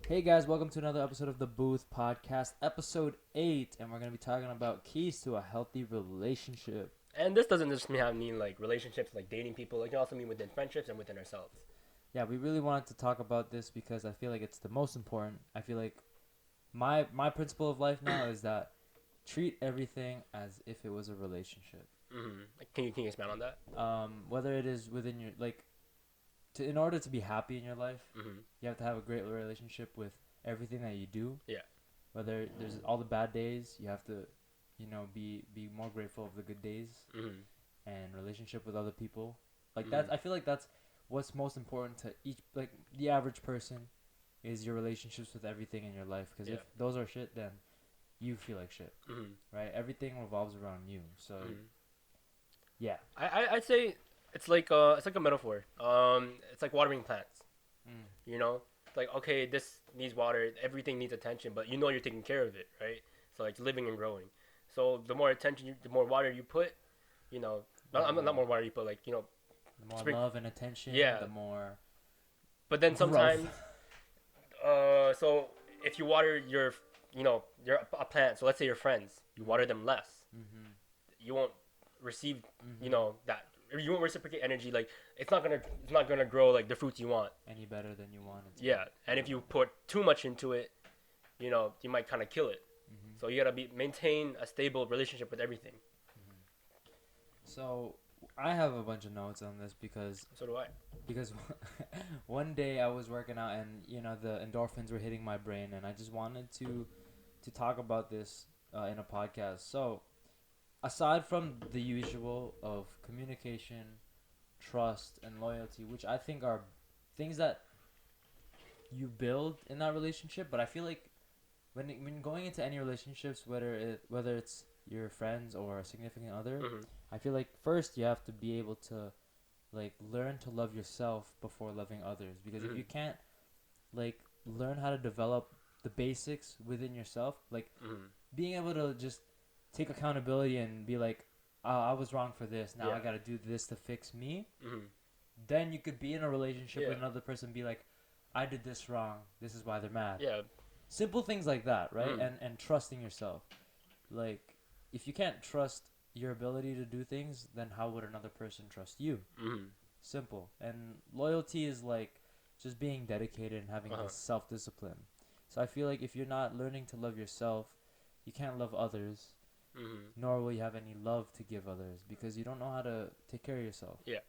Hey guys, welcome to another episode of the Booth Podcast, episode 8, and we're going to be talking about keys to a healthy relationship. And this doesn't just mean like relationships, like dating people. It can also mean within friendships and within ourselves. Yeah, we really wanted to talk about this because I feel like it's the most important. I feel like my principle of life now is that treat everything as if it was a relationship. Like, can you expand on that? Whether it is within your in order to be happy in your life, Mm-hmm. you have to have a great relationship with everything that you do. Yeah. Whether there's all the bad days, you have to, be more grateful of the good days Mm-hmm. and relationship with other people. Like Mm-hmm. that, I feel like that's what's most important to each, like the average person, is your relationships with everything in your life. Because Yeah. if those are shit, then you feel like shit, Mm-hmm. right? Everything revolves around you. So Mm-hmm. yeah. I'd say it's like a metaphor. It's like watering plants. Mm. You know, like okay, this needs water. Everything needs attention, but you're taking care of it, right? So like living and growing. So the more attention, the more water you put, you know, The not more more, water you put, like the more spring. love and attention, Yeah, the more but then growth. sometimes so if you water your a plant, so let's say your friends, you water them less, Mhm. you won't receive, Mhm. that you won't reciprocate energy. Like it's not gonna grow like the fruits you want. Any better than you want it to. Yeah, and if you put too much into it, you might kind of kill it. Mhm. So you gotta be maintain a stable relationship with everything. Mhm. So I have a bunch of notes on this So do I. because one day I was working out and the endorphins were hitting my brain and I just wanted to talk about this in a podcast. So aside from the usual of communication, trust, and loyalty, which I think are things that you build in that relationship, but I feel like when going into any relationships, whether it's your friends or a significant other, Hmm. I feel like first you have to be able to like learn to love yourself before loving others, because if Hmm. you can't like learn how to develop the basics within yourself, like Hmm. being able to just take accountability and be like, I was wrong for this, now I Yeah. got to do this to fix me. Hmm. Then you could be in a relationship Yeah. with another person and be like, I did this wrong, this is why they're mad. Yeah. Simple things like that, right? Hmm. And trusting yourself. Like, if you can't trust your ability to do things, then how would another person trust you? Hmm. Simple. And loyalty is like just being dedicated and having Uh huh. this self discipline. So I feel like if you're not learning to love yourself, you can't love others, Hmm. nor will you have any love to give others because you don't know how to take care of yourself. Yeah.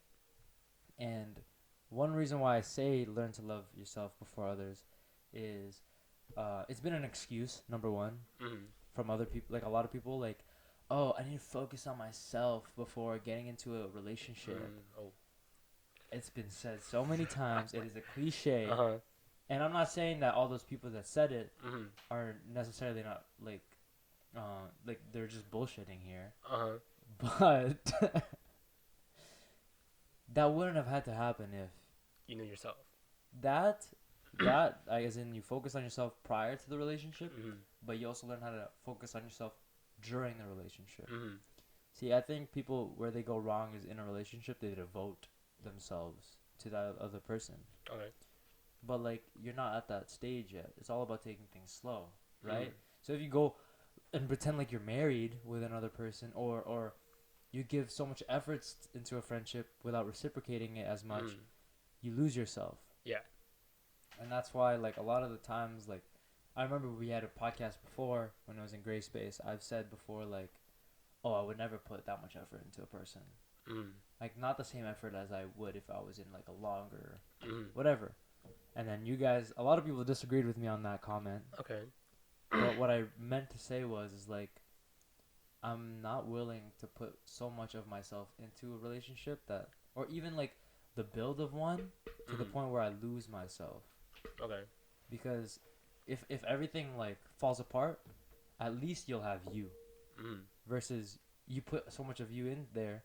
And one reason why I say learn to love yourself before others is it's been an excuse, number one, Hmm. from other people. Like a lot of people, like, oh, I need to focus on myself before getting into a relationship. Hmm. Oh. It's been said so many times. It is a cliche. Uh huh. And I'm not saying that all those people that said it Hmm. are necessarily not like they're just bullshitting here. Uh huh. But that wouldn't have had to happen if You know yourself. that that as in you focus on yourself prior to the relationship, Hmm. but you also learn how to focus on yourself during the relationship. Hmm. See, I think people where they go wrong is in a relationship they devote themselves to that other person. Okay. But like you're not at that stage yet. It's all about taking things slow, Hmm. right? So if you go and pretend like you're married with another person, or you give so much efforts into a friendship without reciprocating it as much, Hmm. you lose yourself. Yeah. And that's why like a lot of the times, like I remember we had a podcast before when I was in gray space, I've said before like, oh, I would never put that much effort into a person, Hmm. like not the same effort as I would if I was in like a longer Hmm. whatever. And then you guys, a lot of people disagreed with me on that comment, Okay. but what I meant to say was is like I'm not willing to put so much of myself into a relationship that, or even like the build of one, to the Hmm. point where I lose myself. Okay. Because if everything like falls apart, at least you'll have you. Hmm. Versus you put so much of you in there,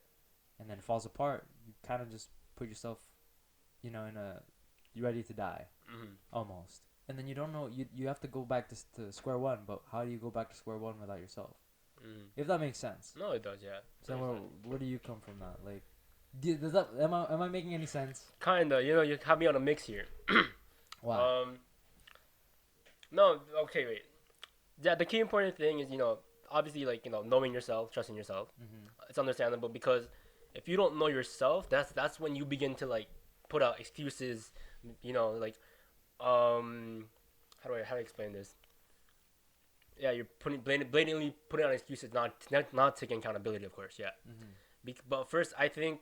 and then it falls apart. You kind of just put yourself, in a you ready to die Hmm. almost. And then you don't know. You have to go back to square one. But how do you go back to square one without yourself? Hmm. If that makes sense. No, it does. Yeah. It So makes sense. where do you come from that? Like, does that am I making any sense? Kinda. You have me on a mix here. Why? Um. no, okay, wait. Yeah, the key important thing is, obviously, like, knowing yourself, trusting yourself. Mm-hmm. It's understandable because if you don't know yourself, that's when you begin to like put out excuses. Like, how do I explain this? Yeah, you're blatantly putting out excuses, not taking accountability, of course. Yeah, Mm-hmm. but first, I think,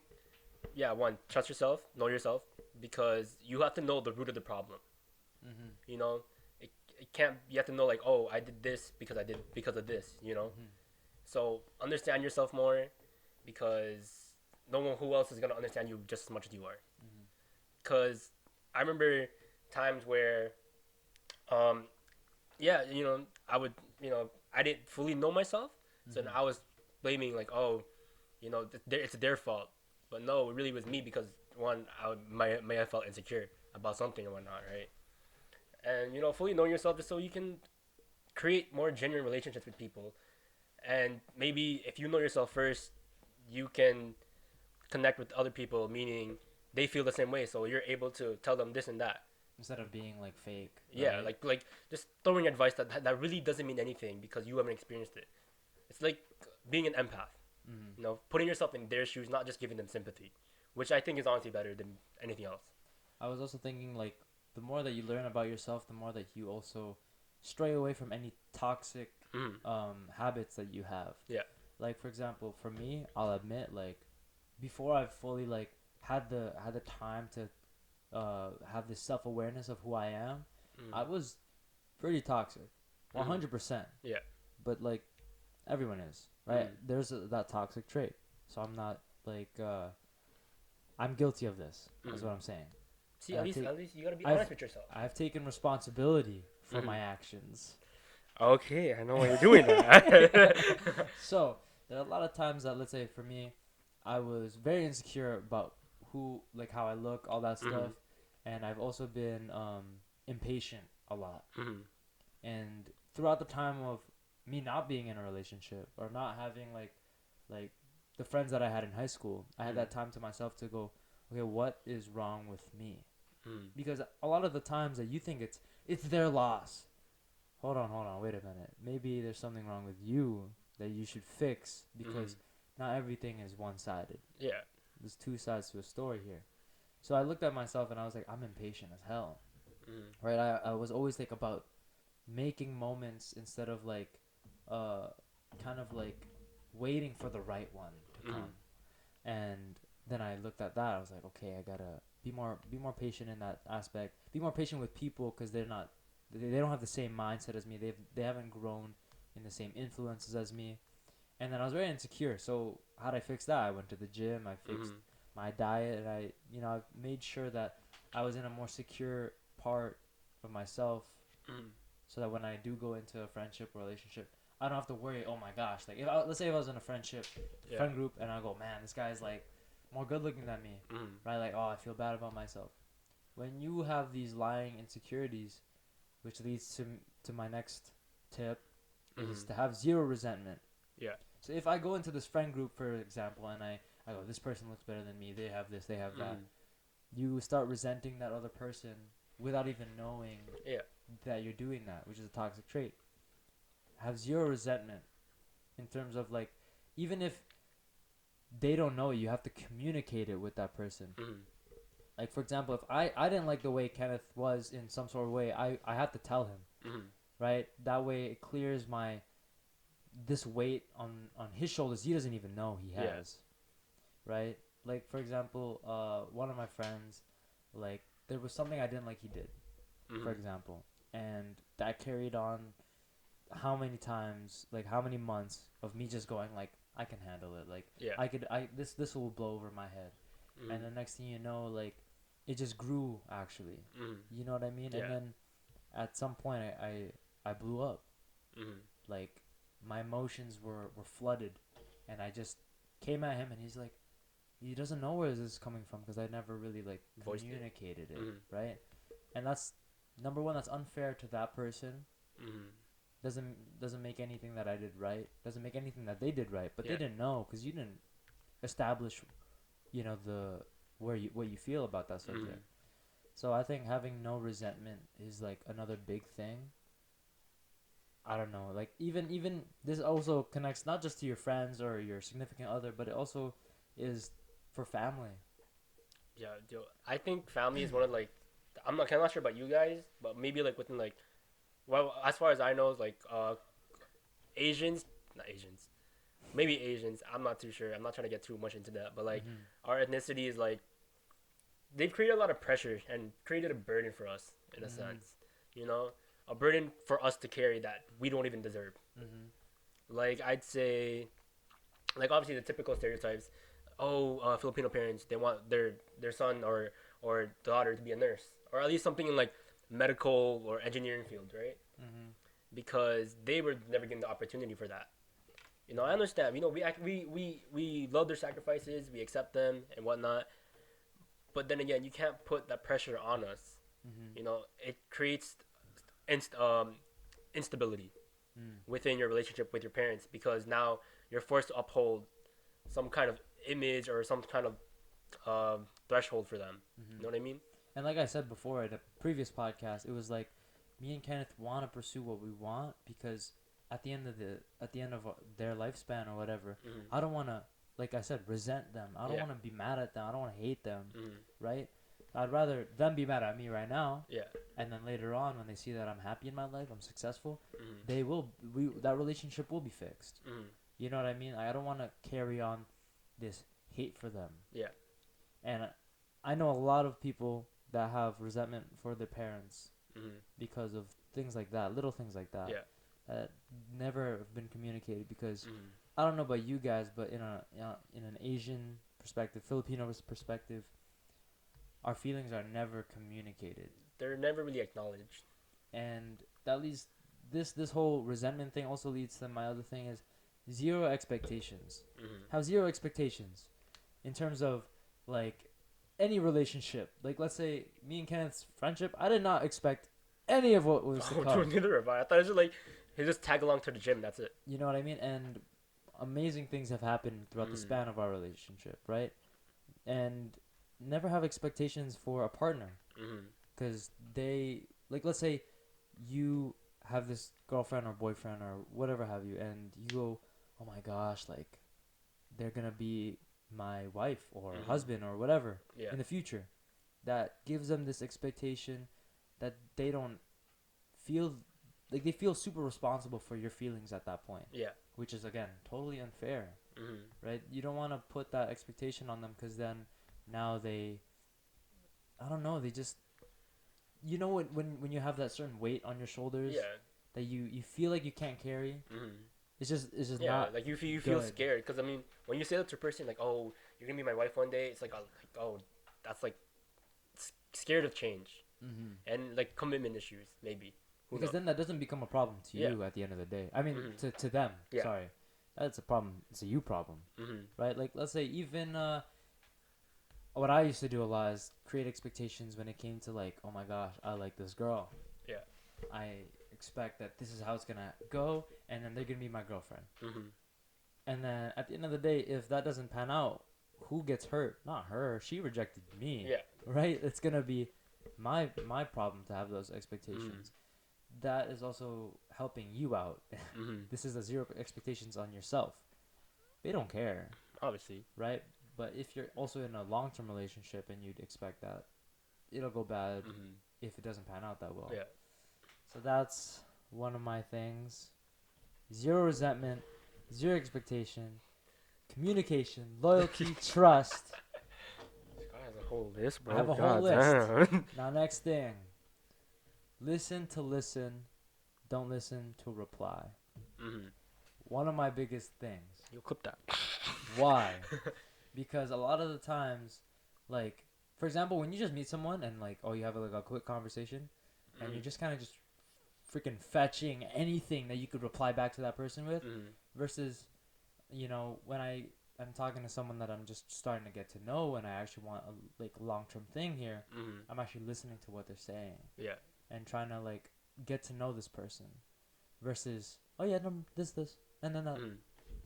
yeah, one, trust yourself, know yourself, because you have to know the root of the problem. Mm-hmm. You know, it can't. You have to know, like, oh, I did this because of this. Mm-hmm. So understand yourself more, because no one who else is gonna understand you just as much as you are. Mm-hmm. Because I remember times where, um, yeah, I would, I didn't fully know myself, so then Mm-hmm. I was blaming, like, oh, it's their fault, but no, it really was me, because one, may have felt insecure about something or whatnot, right? And fully knowing yourself just so you can create more genuine relationships with people, and maybe if you know yourself first, you can connect with other people, meaning they feel the same way, so you're able to tell them this and that. Instead of being like fake, Yeah, right? like just throwing advice that really doesn't mean anything because you haven't experienced it. It's like being an empath, Mm-hmm. putting yourself in their shoes, not just giving them sympathy, which I think is honestly better than anything else. I was also thinking like the more that you learn about yourself, the more that you also stray away from any toxic Mm. habits that you have. Yeah. Like for example, for me, I'll admit like before I've fully like had the time to have this self awareness of who I am, Mm. I was pretty toxic, one Mm. hundred percent. Yeah. But like everyone is right. Mm. There's that toxic trait, so I'm not like I'm guilty of this. That's Mm. what I'm saying. See, And at I least take at least you gotta be I've honest with yourself. I've taken responsibility for Mm. my actions. Okay, I know why you're doing that. So there are a lot of times that, let's say for me, I was very insecure about who, like how I look, all that Mm. stuff, and I've also been impatient a lot. Mm. And throughout the time of me not being in a relationship or not having like the friends that I had in high school, I had Mm. that time to myself to go, okay, what is wrong with me? Mm. Because a lot of the times that you think it's their loss. Hold on, wait a minute. Maybe there's something wrong with you that you should fix Mm. because not everything is one sided. Yeah. There's two sides to a story here. So I looked at myself and I was like, I'm impatient as hell. Mm. Right? I was always like about making moments instead of like uh kind of like waiting for the right one to Mm. come. And then I looked at that. I was like, okay, I gotta be more patient in that aspect. Be more patient with people because they don't have the same mindset as me. They haven't grown in the same influences as me. And then I was very insecure. So how did I fix that? I went to the gym. I fixed Mm. my diet, and I made sure that I was in a more secure part of myself, Mm. so that when I do go into a friendship or relationship, I don't have to worry. Oh my gosh, like let's say if I was in a Yeah. friend group, and I go, man, this guy's like more good looking than me, Mm. right? Like, oh, I feel bad about myself. When you have these lying insecurities, which leads to my next tip, is Mm. to have zero resentment. Yeah. So if I go into this friend group, for example, and I go, this person looks better than me. They have this, they have that. Mm. You start resenting that other person without even knowing Yeah. that you're doing that, which is a toxic trait. Have zero resentment in terms of like, even if they don't know you have to communicate it with that person. Mm. Like for example, if I didn't like the way Kenneth was in some sort of way, I have to tell him, Mm. right? That way it clears my this weight on his shoulders he doesn't even know he Yeah. has, right? Like for example, one of my friends, like there was something I didn't like he did, for Mm. example, and that carried on how many times, like how many months of me just going like I can handle it, like Yeah. I this will blow over my head, Mm. and the next thing you know, like it just grew actually, Mm. you know what I mean? And Yeah. then at some point I blew up, Mm. like my emotions were flooded, and I just came at him, and he's like, he doesn't know where this is coming from because I never really like Voiced it. communicated it, Mm. right? And that's number one. That's unfair to that person. Mm. Doesn't make anything that I did right. Doesn't make anything that they did right. But Yeah. they didn't know because you didn't establish, the where you what you feel about that Mm. subject. So I think having no resentment is like another big thing, I don't know, like even this also connects not just to your friends or your significant other, but it also is for family. Yeah, yo, I think family is one of like, I'm not sure about you guys, but maybe like within like, well, as far as I know, is like Asians, not Asians, maybe Asians. I'm not too sure. I'm not trying to get too much into that, but like Mm-hmm. our ethnicity is like they've created a lot of pressure and created a burden for us in a Mm-hmm. sense, you know, a burden for us to carry that we don't even deserve. Mm-hmm. Like I'd say, like obviously the typical stereotypes. Oh, Filipino parents they want their son or daughter to be a nurse or at least something in like medical or engineering field, right? Mm-hmm. Because they were never given the opportunity for that. You know, I understand. You know, we love their sacrifices, we accept them and whatnot. But then again, you can't put that pressure on us. Mm-hmm. You know, it creates inst- um, instability Mm. within your relationship with your parents because now you're forced to uphold some kind of image or some kind of threshold for them. Mm-hmm. You know what I mean? And like I said before in a previous podcast, it was like me and Kenneth want to pursue what we want because at the end of their lifespan or whatever, Mm-hmm. I don't want to, like I said, resent them. I don't Yeah. want to be mad at them. I don't want to hate them, Mm-hmm. right? I'd rather them be mad at me right now, Yeah. and then later on when they see that I'm happy in my life, I'm successful, Mm-hmm. they will we that relationship will be fixed. Mm-hmm. You know what I mean? I don't want to carry on this hate for them. Yeah. And I know a lot of people that have resentment for their parents Mm-hmm. because of things like that, little things like that, Yeah. that never have been communicated. Because Mm-hmm. I don't know about you guys, but in an Asian perspective, Filipino perspective, our feelings are never communicated, They're never really acknowledged. and that leads this whole resentment thing also leads to my other thing is zero expectations. Mm-hmm. Have zero expectations in terms of like any relationship. Like let's say me and Kenneth's friendship, I did not expect any of what was to Oh, dude, come. neither have I. I thought it was just like he just tag along to the gym. That's it. You know what I mean? And amazing things have happened throughout the Mm-hmm. span of our relationship, right? And never have expectations for a partner Mm-hmm. because they like let's say you have this girlfriend or boyfriend or whatever have you, and you go, oh my gosh, like they're gonna be my wife or Mm-hmm. husband or whatever Yeah. in the future. That gives them this expectation that they don't feel like they feel super responsible for your feelings at that point, Yeah. which is again totally unfair, Mm-hmm. right? You don't want to put that expectation on them because then now they, I don't know, they just, you know, when you have that certain weight on your shoulders Yeah. that you feel like you can't carry, Mm-hmm. it's just Yeah, not like you feel good. scared because I mean, when you say that to a person, like, "Oh, you're gonna be my wife one day," it's like oh, that's like scared of change Hmm. and like commitment issues, maybe. Who Because knows? then that doesn't become a problem to Yeah. you at the end of the day. I mean, Mm-hmm. to them. Yeah. Sorry, that's a problem. It's a you problem, Mm-hmm. right? Like let's say even what I used to do a lot is create expectations when it came to like, oh my gosh, I like this girl. Yeah. I expect that this is how it's gonna go, and then they're gonna be my girlfriend. Mm-hmm. And then at the end of the day, if that doesn't pan out, who gets hurt? Not her. She rejected me, Yeah. right? It's gonna be my problem to have those Mm-hmm. expectations. That is also helping you out. Mm-hmm. This is a zero expectations on yourself. They don't care, Obviously. right? But if you're also in a long term relationship and you'd expect that, it'll go bad Mm-hmm. if it doesn't pan out that well. Yeah. So that's one of my things. Zero resentment, zero expectation, communication, loyalty, trust. This guy has a whole list, I bro. have a whole God list. damn. Now, next thing. Listen to listen. Don't listen to reply. Mm-hmm. One of my biggest things. You clip that. Why? Because a lot of the times, like, for example, when you just meet someone and, like, oh, you have, like, a quick conversation, and you're just kind of just freaking fetching anything that you could reply back to that person with, Mm-hmm. versus, you know, when I'm talking to someone that I'm just starting to get to know and I actually want a, like, long-term thing here, Mm-hmm. I'm actually listening to what they're saying Yeah. and trying to, like, get to know this person versus, oh, yeah, no, this, and then Mm-hmm.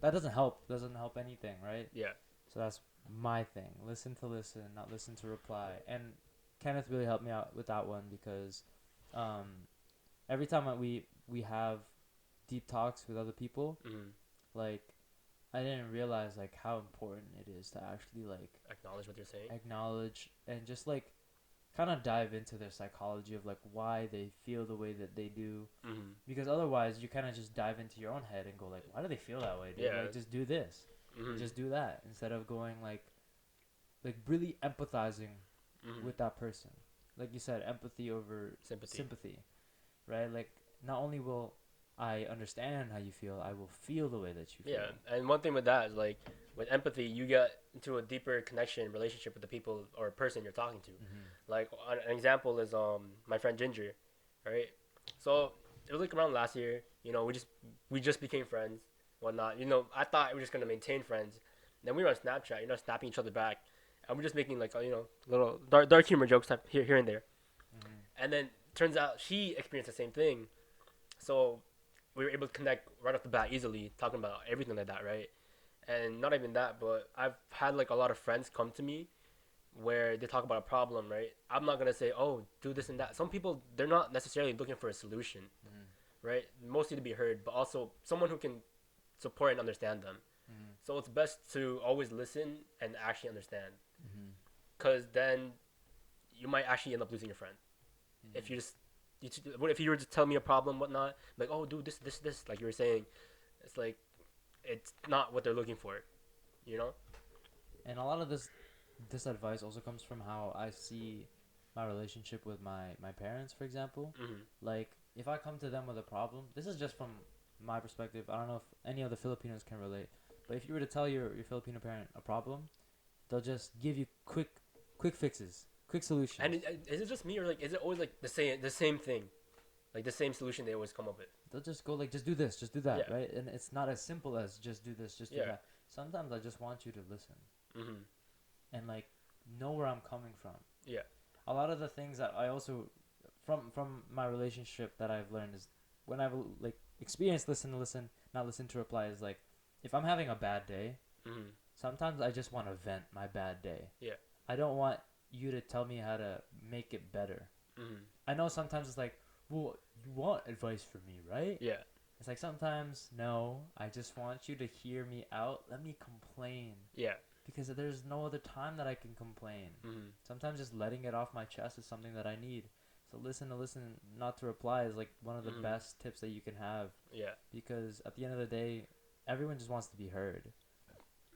that doesn't help anything, right? Yeah. So that's my thing. Listen to listen, not listen to reply. And Kenneth really helped me out with that one because every time we have deep talks with other people, Mm-hmm. like I didn't realize like how important it is to actually like Acknowledge what you're saying. acknowledge and just like kind of dive into their psychology of like why they feel the way that they do, Mm-hmm. because otherwise you kind of just dive into your own head and go like, why do they feel that way, dude? Yeah. Like just do this, Mm-hmm. just do that, instead of going like really empathizing Mm-hmm. with that person. Like you said, empathy over Sympathy. sympathy, right? Like not only will I understand how you feel, I will feel the way that you Yeah, feel. and one thing with that is like with empathy, you get into a deeper connection relationship with the people or person you're talking to. Mhm. Like an example is my friend Ginger, right? So it was like around last year. You know, we just became friends, whatnot. You know, I thought we were just gonna maintain friends. Then we were on Snapchat, you know, snapping each other back, and we're just making like you know little dark humor jokes type here and there. Mhm. And then turns out she experienced the same thing. So we were able to connect right off the bat easily, talking about everything like that, right? And not even that, but I've had like a lot of friends come to me where they talk about a problem, right? I'm not gonna say, oh, do this and that. Some people they're not necessarily looking for a solution, Mhm. right? Mostly to be heard, but also someone who can support and understand them. Mhm. So it's best to always listen and actually understand, Mhm. because then you might actually end up losing your friend if Mhm. you just. What if you were to tell me a problem, whatnot? Like, oh, do this, like you were saying. It's like it's not what they're looking for, you know? And a lot of this advice also comes from how I see my relationship with my parents, for example. Mm-hmm. Like if I come to them with a problem, this is just from my perspective. I don't know if any other Filipinos can relate, but if you were to tell your Filipino parent a problem, they'll just give you quick fixes, quick And solutions. is it just me or like is it always like the same thing, like the same solution they always come up with? They'll just go like, just do this, just do that, Yeah, right? And it's not as simple as just do this, just do yeah. that. Sometimes I just want you to listen Mm-hmm. and like know where I'm coming from. Yeah. A lot of the things that I also from my relationship that I've learned is when I've like experienced listen to listen, not listen to reply, is like if I'm having a bad day, Mm-hmm. sometimes I just want to vent my bad day. Yeah. I don't want you to tell me how to make it better. Mm-hmm. I know sometimes it's like, well, you want advice from me, right? Yeah. It's like sometimes no, I just want you to hear me out. Let me complain, Yeah. because there's no other time that I can complain. Mm-hmm. Sometimes just letting it off my chest is something that I need. So listen to listen, not to reply is like one of the Mm-hmm. best tips that you can have, Yeah. because at the end of the day, everyone just wants to be heard.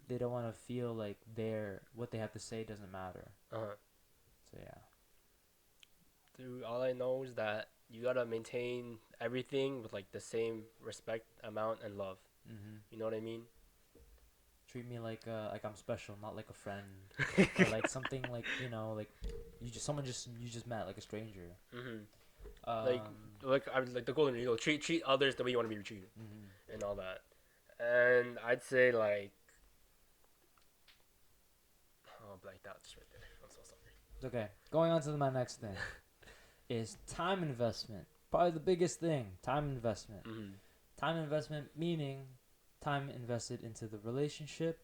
They don't want to feel like what they have to say doesn't matter. Uh-huh. So yeah. Dude, all I know is that you gotta maintain everything with like the same respect, amount, and love. Mhm. You know what I mean? Treat me like I'm special, not like a friend, or like something like like you just met like a stranger. Mm-hmm. Like, Um. like the golden rule: treat others the way you want to be treated, Mhm. and all that. And I'd say like, oh, blanked out just right there. I'm so sorry. It's okay. Going on to my next thing is time investment. Probably the biggest thing, time investment. Mm-hmm. Time investment meaning time invested into the relationship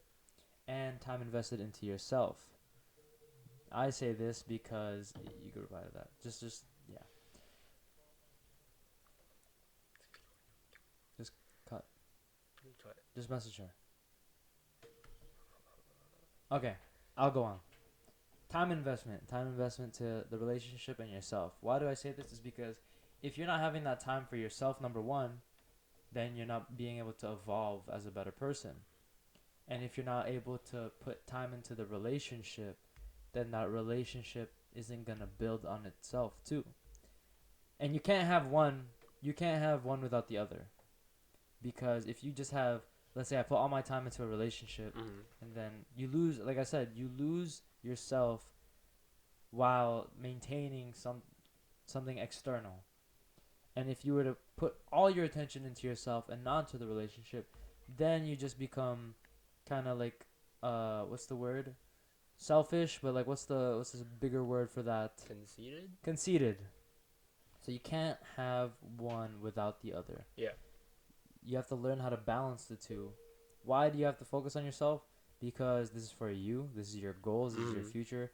and time invested into yourself. I say this because you could reply to that. Just yeah. Just cut. Just message her. Okay, I'll go on. Time investment. Time investment to the relationship and yourself. Why do I say this? Is because if you're not having that time for yourself, number one, then you're not being able to evolve as a better person. And if you're not able to put time into the relationship, then that relationship isn't gonna build on itself too. And you can't have one without the other. Because if you just have, let's say I put all my time into a relationship, Mm-hmm. and then you lose, like I said, you lose yourself while maintaining something external. And if you were to put all your attention into yourself and not to the relationship, then you just become kind of like what's the word? Selfish, but like what's this bigger word for that? Conceited? Conceited. So you can't have one without the other. Yeah. You have to learn how to balance the two. Why do you have to focus on yourself? Because this is for you. This is your goals. This is your Mm-hmm. future.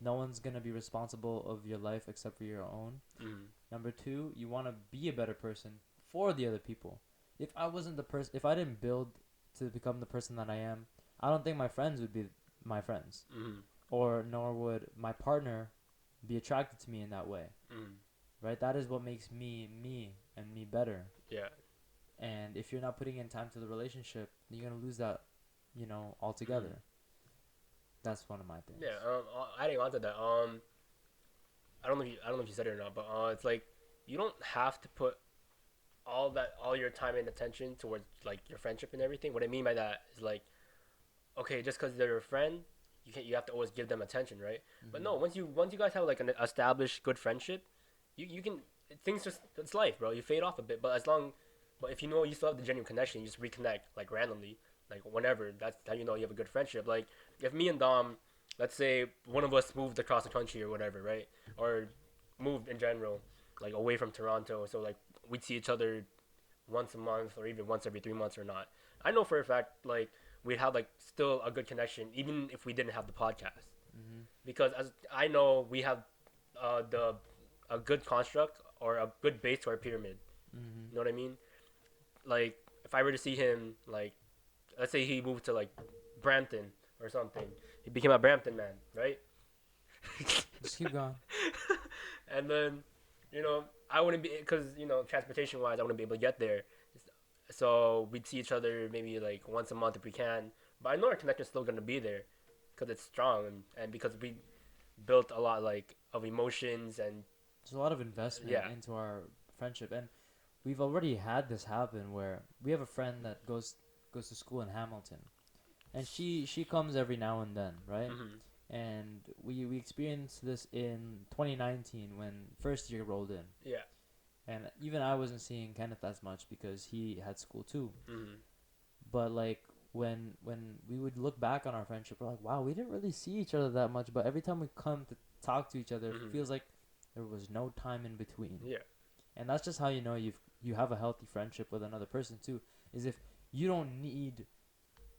No one's gonna be responsible of your life except for your own. Mm-hmm. Number two, you want to be a better person for the other people. if I wasn't the person, if I didn't build to become the person that I am, I don't think my friends would be my friends, Mm-hmm. or nor would my partner be attracted to me in that way. Mm-hmm. Right? That is what makes me me and me better. Yeah. And if you're not putting in time to the relationship, you're gonna lose that, Mm-hmm. altogether. That's one of my things. Yeah. Adding on to that, I don't know if you said it or not, but it's like you don't have to put all your time and attention towards like your friendship and everything. What I mean by that is like, okay, just because they're your friend, you have to always give them attention, right? But Mm-hmm. no, once you guys have like an established good friendship, you can things just it's life, bro. You fade off a bit, but if you know you still have the genuine connection, you just reconnect like randomly, like whenever. That's how you know you have a good friendship. Like if me and Dom, let's say one of us moved across the country or whatever, right? Or moved in general, like away from Toronto, so like we'd see each other once a month or even once every 3 months or not. I know for a fact like we'd have like still a good connection even if we didn't have the podcast Mm-hmm. because as I know we have the a good construct or a good base to our pyramid. Mm-hmm. You know what I mean? Like if I were to see him like let's say he moved to like Brampton or something, he became a Brampton man, right? Just keep going. And then I wouldn't be because transportation wise I wouldn't be able to get there, so we'd see each other maybe like once a month if we can. But I know our connection's still gonna be there because it's strong and because we built a lot like of emotions and There's a lot of investment yeah. into our friendship, and we've already had this happen where we have a friend that goes to school in Hamilton, and she comes every now and then, right? Hmm. And we experienced this in 2019 when first year rolled in, Yeah. and even I wasn't seeing Kenneth as much because he had school too. Hmm. But like when we would look back on our friendship, we're like, wow, we didn't really see each other that much, but every time we come to talk to each other, it Hmm. feels like there was no time in between. Yeah. And that's just how you know you have a healthy friendship with another person too. Is if you don't need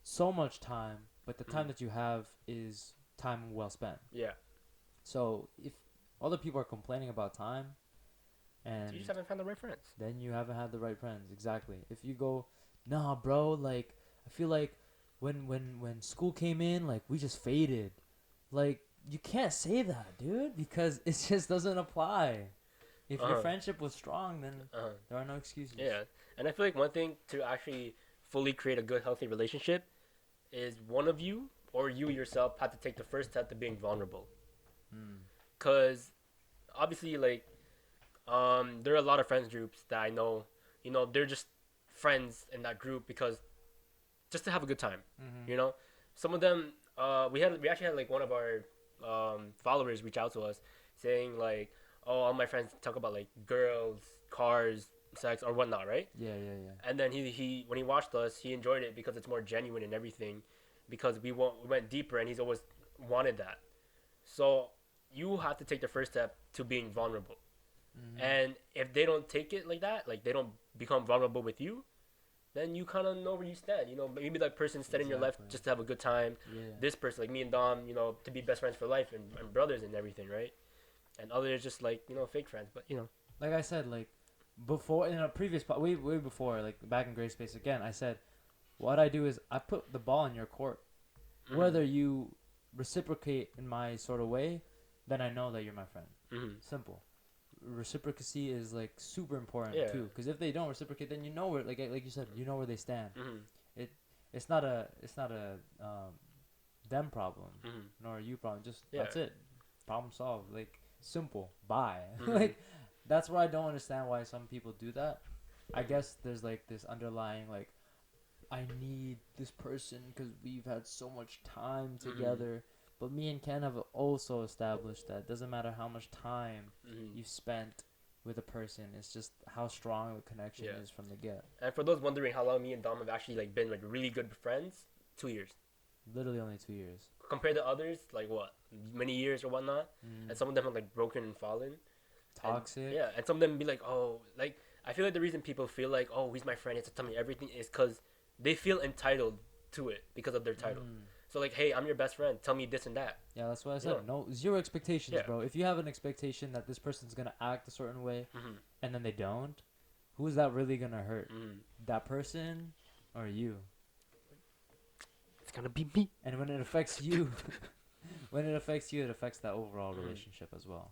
so much time, but the time Hmm. that you have is time well spent. Yeah. So if other people are complaining about time, You just and haven't found the right friends. then you haven't had the right friends. Exactly. If you go, nah, bro, like I feel like when school came in, like we just faded. Like you can't say that, dude, because it just doesn't apply. If Uh your huh. friendship was strong, then Uh huh. there are no excuses. Yeah. And I feel like one thing to actually fully create a good healthy relationship is one of you or you yourself have to take the first step to being vulnerable. Mm. Cause obviously like there are a lot of friends groups that I know, they're just friends in that group because just to have a good time, Mhm. you know. Some of them, we actually had like one of our followers reach out to us saying like, oh, all my friends talk about like girls, cars, sex, or whatnot, right? Yeah, yeah, yeah. And then he when he watched us, he enjoyed it because it's more genuine and everything, because we went deeper and he's always wanted that. So you have to take the first step to being vulnerable. Mhm. And if they don't take it like that, like they don't become vulnerable with you, then you kind of know where you stand. Maybe that person instead in your life Exactly. just to have a good time. Yeah. This person, like me and Dom, to be best friends for life and brothers and everything, right? And others just like fake friends, but Like I said, like before in a previous way before, like back in Gray Space again, I said what I do is I put the ball in your court. mm-hmm, Whether you reciprocate in my sort of way, then I know that you're my friend. mm-hmm, Simple. Reciprocity is like super important yeah, too, because if they don't reciprocate, then you know where, like you said, you know where they stand. mm-hmm, It it's not a them problem, mm-hmm, nor a you problem. Just yeah, that's it. Problem solved. Like simple. Bye. mm-hmm, Like that's why I don't understand why some people do that. I mm-hmm, guess there's like this underlying like I need this person because we've had so much time mm-hmm, together. But me and Ken have also established that it doesn't matter how much time mm-hmm, you've spent with a person. It's just how strong the connection yeah. is from the get. And for those wondering how long me and Dom have actually like been like really good friends, 2 years. Literally only 2 years. Compared to others, like what, many years or whatnot, and Mm. some of them have like broken and fallen. And Toxic. yeah, and some of them be like, oh, like I feel like the reason people feel like, oh, he's my friend, he has to tell me everything, is because they feel entitled to it because of their title. Mm. So like, hey, I'm your best friend, tell me this and that. Yeah, that's what I You know? said. No, zero expectations, Yeah. bro. If you have an expectation that this person's gonna act a certain way Mm-hmm. and then they don't, who's that really gonna hurt? Mm. That person or you? It's gonna be me. And when it affects you, when it affects you, it affects that overall Mm. relationship as well.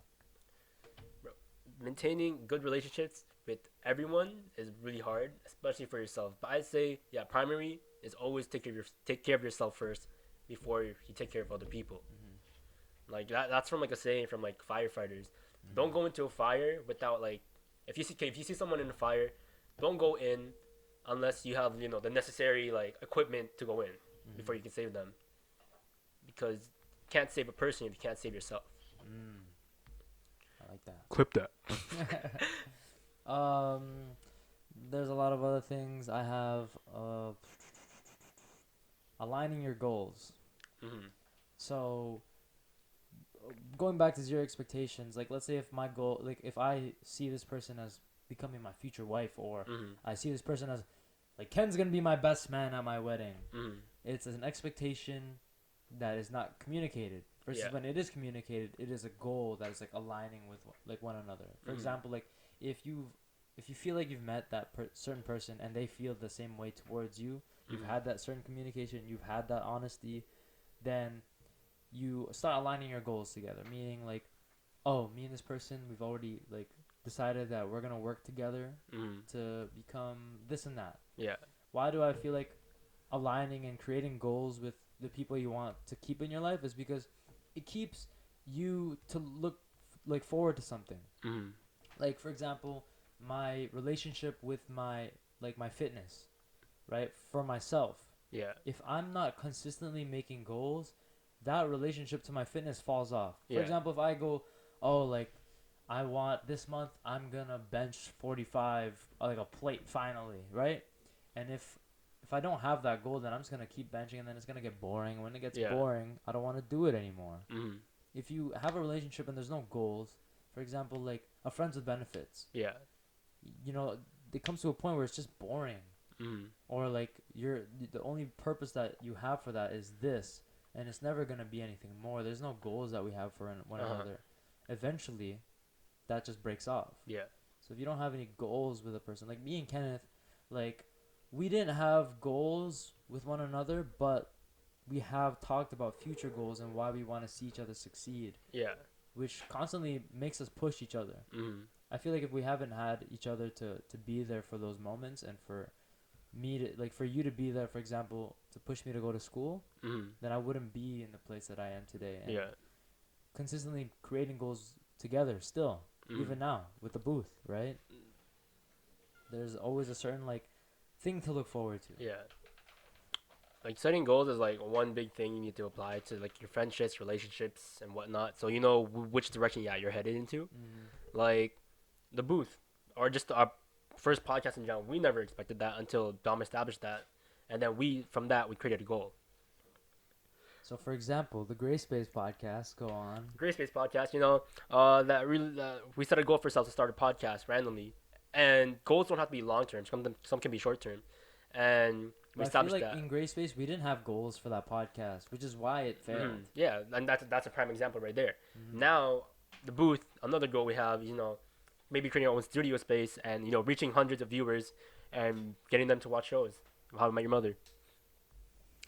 Bro, maintaining good relationships with everyone is really hard, especially for yourself. But I'd say, yeah, primary is always take care of yourself first before you take care of other people. Mm-hmm. Like that's from like a saying from like firefighters. Don't Mm-hmm. go into a fire without like if you see someone in a fire, don't go in unless you have the necessary like equipment to go in Mm-hmm. before you can save them because you can't save a person if you can't save yourself. Mm. I like that. Clip that. um, there's a lot of other things I have. Aligning your goals. Mm-hmm. So going back to zero expectations, like let's say if my goal, like if I see this person as becoming my future wife, or Mm-hmm. I see this person as like Ken's gonna be my best man at my wedding, Mm-hmm. it's an expectation that is not communicated. Versus Yeah. when it is communicated, it is a goal that is like aligning with like one another. For Mm-hmm. example, like if you if you feel like you've met that certain person and they feel the same way towards you, you've Mm-hmm. had that certain communication, you've had that honesty, then you start aligning your goals together. Meaning like, oh, me and this person, we've already like decided that we're gonna work together Mm-hmm. to become this and that. Yeah. Why do I feel like aligning and creating goals with the people you want to keep in your life is because it keeps you to look like forward to something. Mm-hmm. Like for example, my relationship with my fitness, right? For myself. Yeah. If I'm not consistently making goals, that relationship to my fitness falls off. For Yeah. example, if I go, oh, like I want this month I'm gonna bench 45 like a plate finally, right? And if I don't have that goal, then I'm just gonna keep benching, and then it's gonna get boring. When it gets Yeah. boring, I don't want to do it anymore. Mm-hmm. If you have a relationship and there's no goals, for example, like a friends with benefits, Yeah. you know, it comes to a point where it's just boring, Mm-hmm. or like you're the only purpose that you have for that is this, and it's never gonna be anything more. There's no goals that we have for one Uh-huh. another. Eventually, that just breaks off. Yeah. So if you don't have any goals with a person, like me and Kenneth, like we didn't have goals with one another, but we have talked about future goals and why we want to see each other succeed, Yeah. which constantly makes us push each other. Mm-hmm. I feel like if we haven't had each other to be there for those moments, and for me to like for you to be there, for example, to push me to go to school, Mm-hmm. then I wouldn't be in the place that I am today. And Yeah. consistently creating goals together still, Mm-hmm. even now with the booth, right? There's always a certain like thing to look forward to. Yeah. Like setting goals is like one big thing you need to apply to like your friendships, relationships, and whatnot. So you know which direction you're headed into. Mm-hmm. Like the booth, or just our first podcast in general. We never expected that until Dom established that, and then from that we created a goal. So, for example, the Gray Space podcast, go on. Gray Space podcast, that really we set a goal for ourselves to start a podcast randomly, and goals don't have to be long term. Some can be short term, and we But I feel established like that. in Gray Space, we didn't have goals for that podcast, which is why it failed. Mhm. Yeah, and that's a prime example right there. Mm-hmm. Now, the booth, another goal we have, maybe creating our own studio space and reaching hundreds of viewers and getting them to watch shows. How I Met Your Mother,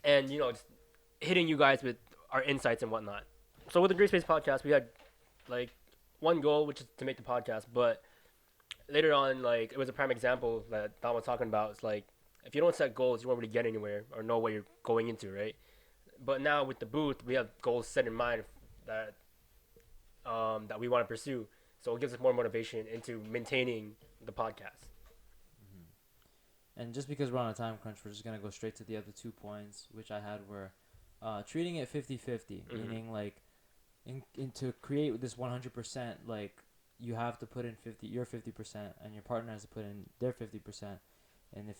and just hitting you guys with our insights and whatnot. So with the Great Space podcast, we had like one goal, which is to make the podcast, but later on, like it was a prime example that Don was talking about. It's like if you don't set goals, you won't really get anywhere or know what you're going into, right? But now with the booth, we have goals set in mind that that we want to pursue. So it gives us more motivation into maintaining the podcast. Mm-hmm. And just because we're on a time crunch, we're just going to go straight to the other 2 points, which I had were treating it 50-50, Mm-hmm. meaning like to create this 100%, like you have to put in your 50% and your partner has to put in their 50%. And if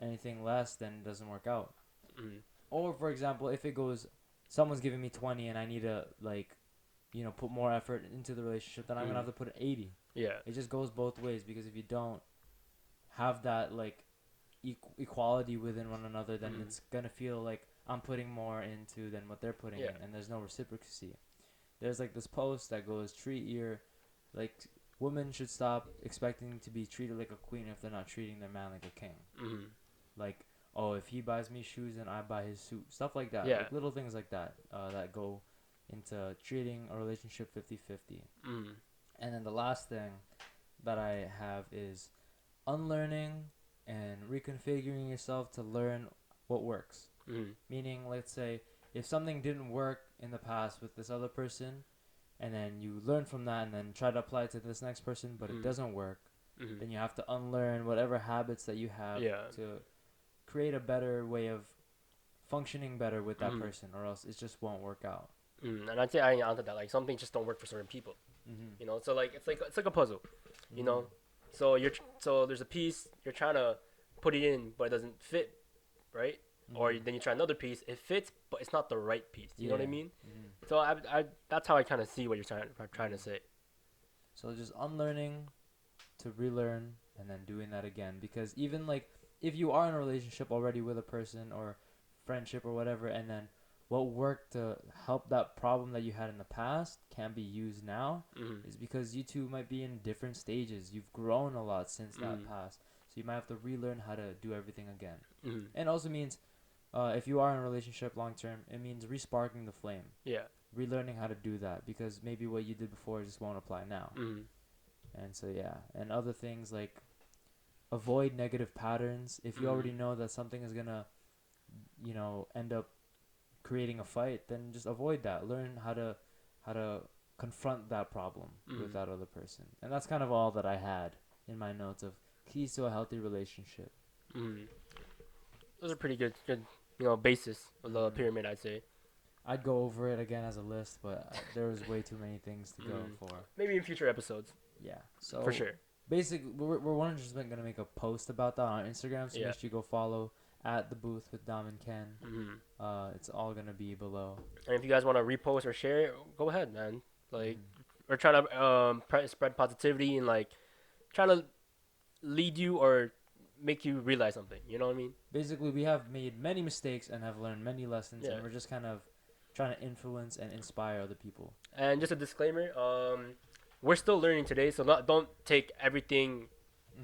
anything less, then it doesn't work out. Mm-hmm. Or for example, if it goes, someone's giving me 20 and I need to like, put more effort into the relationship, then I'm Mm-hmm. gonna have to put 80. Yeah. It just goes both ways, because if you don't have that like equality within one another, then Mm-hmm. it's gonna feel like I'm putting more into than what they're putting Yeah. in, and there's no reciprocity. There's like this post that goes treat your like women should stop expecting to be treated like a queen if they're not treating their man like a king. Mm-hmm. Like, oh, if he buys me shoes, then I buy his suit. Stuff like that. Yeah. Like little things like that that go into treating a relationship 50-50. Mm-hmm. And then the last thing that I have is unlearning and reconfiguring yourself to learn what works. Mm-hmm. Meaning, let's say, if something didn't work in the past with this other person, and then you learn from that and then try to apply it to this next person, but it doesn't work, Mm-hmm. then you have to unlearn whatever habits that you have to create a better way of functioning better with that person, or else it just won't work out. And I'd say adding onto that, like some things just don't work for certain people. Mm-hmm. You know, so like it's like a puzzle. You know, so so there's a piece you're trying to put it in, but it doesn't fit, right? Or then you try another piece, it fits, but it's not the right piece. You know what I mean? So I that's how I kind of see what you're trying to say. So just unlearning to relearn and then doing that again, because even like if you are in a relationship already with a person or friendship or whatever, and then what worked to help that problem that you had in the past can be used now, is because you two might be in different stages. You've grown a lot since that past, so you might have to relearn how to do everything again. And also means if you are in a relationship long term, it means resparking the flame. Yeah. Relearning how to do that, because maybe what you did before just won't apply now. And so yeah, and other things like avoid negative patterns. If you already know that something is gonna, end up creating a fight, then just avoid that. Learn how to confront that problem with that other person. And that's kind of all that I had in my notes of keys to a healthy relationship. Those are pretty good, basis of the pyramid, I'd say. I'd go over it again as a list, but there was way too many things to go for. Maybe in future episodes. Yeah. So for sure. Basically, we're 100% gonna make a post about that on Instagram, so make sure you go follow at the booth with Dom and Ken. It's all gonna be below. And if you guys want to repost or share, go ahead, man. Like we're trying to spread positivity and like trying to lead you or make you realize something. You know what I mean? Basically, we have made many mistakes and have learned many lessons, and we're just kind of trying to influence and inspire other people. And just a disclaimer, we're still learning today, so don't take everything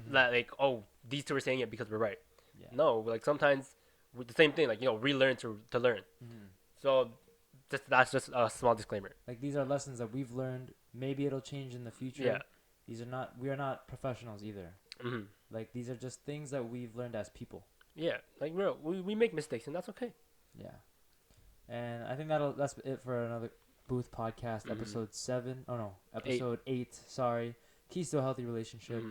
that like, oh, these two are saying it because we're right. Yeah. No, like sometimes with the same thing, like relearn to learn. So that's just a small disclaimer. Like these are lessons that we've learned. Maybe it'll change in the future. Yeah. We are not professionals either. Like these are just things that we've learned as people. Yeah, like we make mistakes and that's okay. Yeah. And I think that's it for another Booth Podcast, episode 7. Oh no, episode 8. Sorry, keys to a healthy relationship.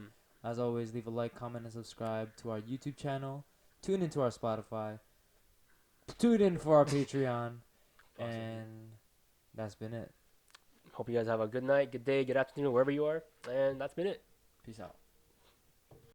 As always, leave a like, comment, and subscribe to our YouTube channel. Tune into our Spotify. Tune in for our Patreon. Awesome. And that's been it. Hope you guys have a good night, good day, good afternoon, wherever you are. And that's been it. Peace out.